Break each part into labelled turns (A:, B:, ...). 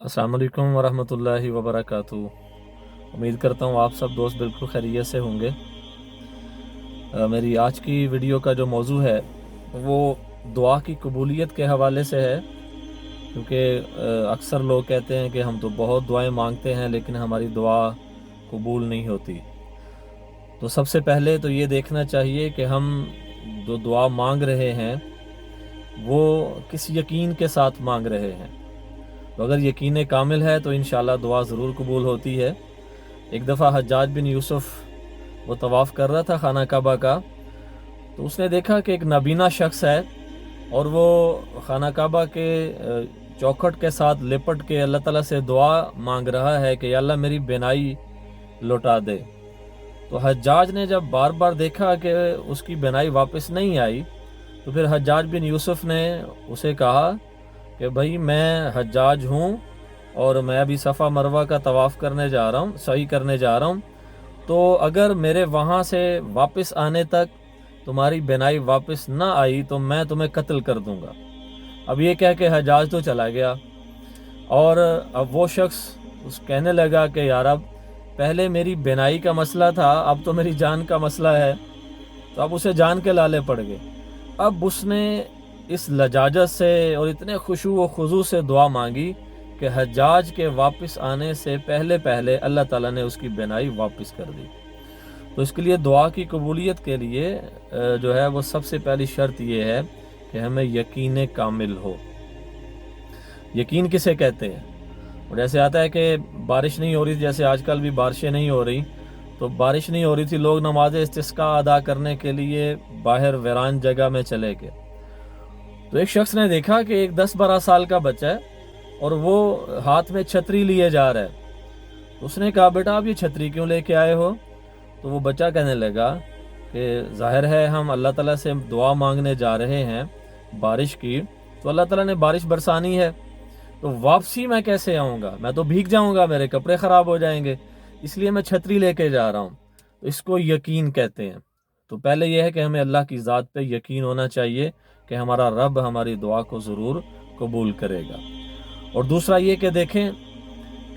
A: अस्सलाम वालेकुम वरहमतुल्लाहि वबरकातुहू। उम्मीद करता हूँ आप सब दोस्त बिल्कुल खैरियत से होंगे। मेरी आज की वीडियो का जो मौजू है वो दुआ की कबूलियत के हवाले से है, क्योंकि अक्सर लोग कहते हैं कि हम तो बहुत दुआएं मांगते हैं लेकिन हमारी दुआ कबूल नहीं होती। तो सबसे पहले तो ये देखना चाहिए कि हम जो दुआ मांग रहे हैं वो किस यकीन के साथ मांग रहे हैं। तो अगर यकीन कामिल है तो इंशाल्लाह दुआ ज़रूर कबूल होती है। एक दफ़ा हज्जाज बिन यूसुफ वो तवाफ़ कर रहा था खाना काबा का, तो उसने देखा कि एक नाबीना शख्स है और वो खाना काबा के चौखट के साथ लिपट के अल्लाह ताला से दुआ मांग रहा है कि या अल्लाह मेरी बिनाई लौटा दे। तो हज्जाज ने जब बार बार देखा कि उसकी बिनाई वापस नहीं आई, तो फिर हज्जाज बिन यूसुफ ने उसे कहा कि भाई मैं हज्जाज हूँ और मैं अभी सफ़ा मरवा का तवाफ़ करने जा रहा हूँ, सही करने जा रहा हूँ। तो अगर मेरे वहाँ से वापस आने तक तुम्हारी बिनाई वापस ना आई तो मैं तुम्हें कत्ल कर दूंगा। अब ये कह के हज्जाज तो चला गया और अब वो शख्स उस कहने लगा कि यार अब पहले मेरी बिनाई का मसला था, अब तो मेरी जान का मसला है। तो अब उसे जान के लाले पड़ गए। अब उसने इस लजाजत से और इतने खुशू व खुजू से दुआ मांगी कि हज्जाज के वापस आने से पहले पहले अल्लाह ताला ने उसकी बिनाई वापस कर दी। तो इसके लिए दुआ की कबूलियत के लिए जो है वो सबसे पहली शर्त ये है कि हमें यकीन कामिल हो। यकीन किसे कहते हैं? और जैसे आता है कि बारिश नहीं हो रही, जैसे आजकल भी बारिशें नहीं हो रही, तो बारिश नहीं हो रही थी, लोग नमाज इस्तिस्का अदा करने के लिए बाहर वीरान जगह में चले गए। तो एक शख्स ने देखा कि एक 10-12 साल का बच्चा है और वो हाथ में छतरी लिए जा रहा है। तो उसने कहा बेटा आप ये छतरी क्यों लेके आए हो? तो वो बच्चा कहने लगा कि ज़ाहिर है हम अल्लाह ताला से दुआ मांगने जा रहे हैं बारिश की, तो अल्लाह ताला ने बारिश बरसानी है, तो वापसी मैं कैसे आऊँगा? मैं तो भीग जाऊँगा, मेरे कपड़े ख़राब हो जाएंगे, इसलिए मैं छतरी लेके जा रहा हूँ। तो इसको यकीन कहते हैं। तो पहले यह है कि हमें अल्लाह की ज़ात पे यकीन होना चाहिए कि हमारा रब हमारी दुआ को ज़रूर कबूल करेगा। और दूसरा ये कि देखें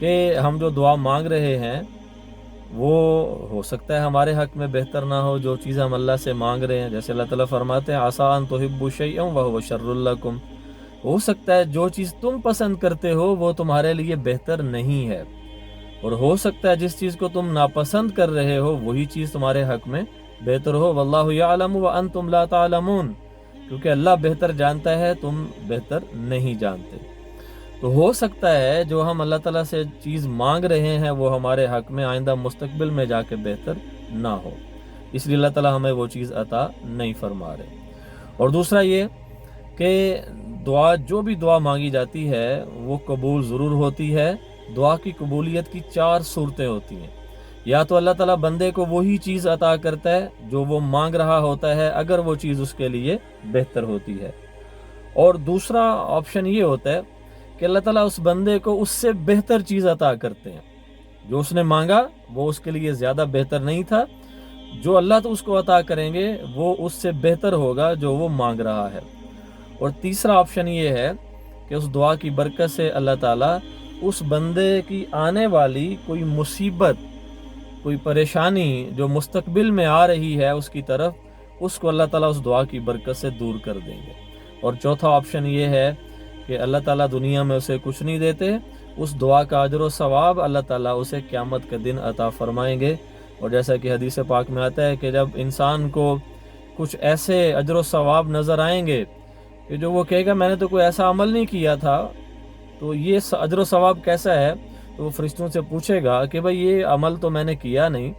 A: कि हम जो दुआ मांग रहे हैं वो हो सकता है हमारे हक में बेहतर ना हो। जो चीज़ हम अल्लाह से मांग रहे हैं, जैसे अल्लाह ताला फरमाते हैं आसा अन तुहिब्बु शैअन व हुवा शर्रुल लकुम, हो सकता है जो चीज़ तुम पसंद करते हो वो तुम्हारे लिए बेहतर नहीं है, और हो सकता है जिस चीज़ को तुम नापसंद कर रहे हो वही चीज़ तुम्हारे हक में बेहतर हो। वल्लाहु यअलमु व अंतुम ला तालमून, क्योंकि अल्लाह बेहतर जानता है, तुम बेहतर नहीं जानते। तो हो सकता है जो हम अल्लाह ताला से चीज़ मांग रहे हैं वो हमारे हक में आइंदा मुस्तकबिल में जाके बेहतर ना हो, इसलिए अल्लाह ताला हमें वो चीज़ अता नहीं फरमा रहे। और दूसरा ये कि दुआ जो भी दुआ मांगी जाती है वो कबूल ज़रूर होती है। दुआ की कबूलियत की 4 सूरतें होती हैं। या तो अल्लाह ताला बंदे को वही चीज़ अता करता है जो वो मांग रहा होता है, अगर वो चीज़ उसके लिए बेहतर होती है। और दूसरा ऑप्शन ये होता है कि अल्लाह ताला उस बंदे को उससे बेहतर चीज़ अता करते हैं। जो उसने मांगा वो उसके लिए ज़्यादा बेहतर नहीं था, जो अल्लाह तो उसको अता करेंगे वो उससे बेहतर होगा जो वो मांग रहा है। और तीसरा ऑप्शन ये है कि उस दुआ की बरकत से अल्लाह ताला उस बंदे की आने वाली कोई मुसीबत, कोई परेशानी जो मुस्तकबिल में आ रही है उसकी तरफ, उसको अल्लाह ताला उस दुआ की बरकत से दूर कर देंगे। और चौथा ऑप्शन ये है कि अल्लाह ताला दुनिया में उसे कुछ नहीं देते, उस दुआ का अजर व सवाब अल्लाह ताला उसे क़यामत के दिन अता फरमाएंगे। और जैसा कि हदीस पाक में आता है कि जब इंसान को कुछ ऐसे अजर व सवाब नज़र आएंगे कि जो वो कहेगा मैंने तो कोई ऐसा अमल नहीं किया था, तो ये अजर व सवाब कैसा है? तो वो फरिश्तों से पूछेगा कि भाई ये अमल तो मैंने किया नहीं,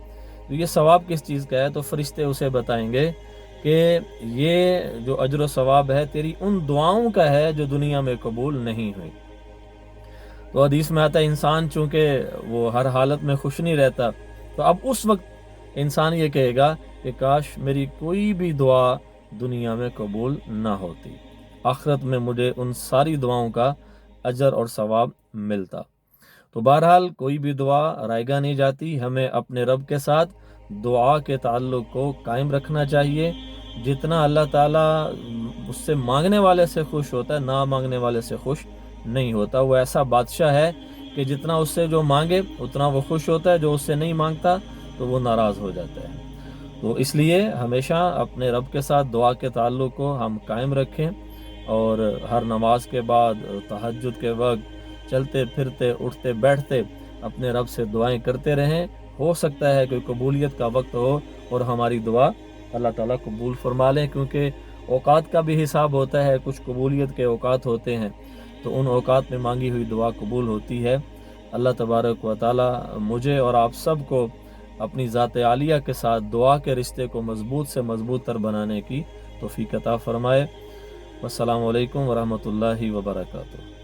A: तो ये सवाब किस चीज़ का है? तो फरिश्ते उसे बताएंगे कि ये जो अजर व सवाब है तेरी उन दुआओं का है जो दुनिया में कबूल नहीं हुई। तो हदीस में आता है इंसान चूँकि वो हर हालत में खुश नहीं रहता, तो अब उस वक्त इंसान ये कहेगा कि काश मेरी कोई भी दुआ दुनिया में कबूल ना होती, आखिरत में मुझे उन सारी दुआओं का अजर और सवाब मिलता। तो बहरहाल कोई भी दुआ रायगा नहीं जाती, हमें अपने रब के साथ दुआ के ताल्लुक़ को कायम रखना चाहिए। जितना अल्लाह ताला उससे मांगने वाले से खुश होता है, ना मांगने वाले से खुश نہیں ہوتا. وہ ایسا بادشاہ ہے کہ جتنا اس سے جو مانگے اتنا وہ خوش ہوتا ہے, جو اس سے نہیں مانگتا تو وہ ناراض ہو جاتا ہے. تو اس لیے ہمیشہ اپنے رب کے ساتھ دعا کے تعلق کو ہم قائم رکھیں, اور ہر نماز کے بعد, تہجد کے وقت, چلتے پھرتے اٹھتے بیٹھتے اپنے رب سے دعائیں کرتے رہیں. ہو سکتا ہے کہ قبولیت کا وقت ہو اور ہماری دعا اللہ تعالیٰ قبول فرما لیں, کیونکہ اوقات کا بھی حساب ہوتا ہے. کچھ قبولیت کے اوقات ہوتے ہیں, تو ان اوقات میں مانگی ہوئی دعا قبول ہوتی ہے. اللہ تبارک و تعالیٰ مجھے اور آپ سب کو اپنی ذات عالیہ کے ساتھ دعا کے رشتے کو مضبوط سے مضبوط تر بنانے کی توفیق عطا فرمائے. والسلام علیکم ورحمۃ اللہ وبرکاتہ.